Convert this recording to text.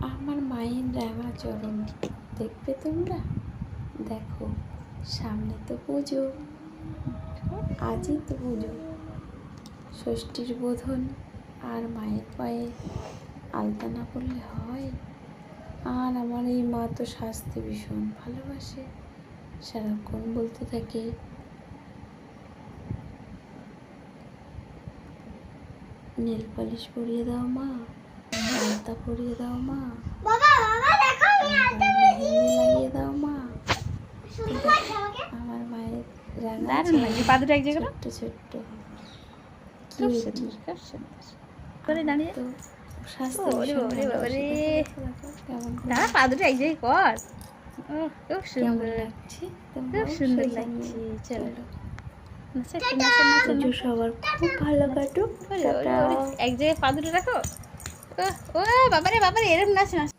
আমার মায়ের রাঙা চরণ দেখবে তোমরা? দেখো, সামনে তো পুজো, আজই তো পুজো, ষষ্ঠীর বোধন। আর মায়ের পায়ে আলতা না পড়লে হয়? আর আমার এই মা তো সাজতে ভীষণ ভালোবাসে, সারাক্ষণ বলতে থাকে, নেল পালিশ পরিয়ে দাও মা, আলতা পরিয়ে দাও মা, মেহেন্দি লাগিয়ে দাও মা। আমার মায়ের রাঙা ছোট্ট ছোট্ট করে দাঁড়িয়ে তো স্বাস্থ্য দাঁড়া, পা দুটো এক জায়গায় কর। খুব সুন্দর লাগছে, খুব সুন্দর লাগছে। চলো পুজো সবার খুব ভালো কাটুক। এক জায়গায় পা দুটো রাখো। ও বাবারে বাবারে, এরম নাচ নাচ।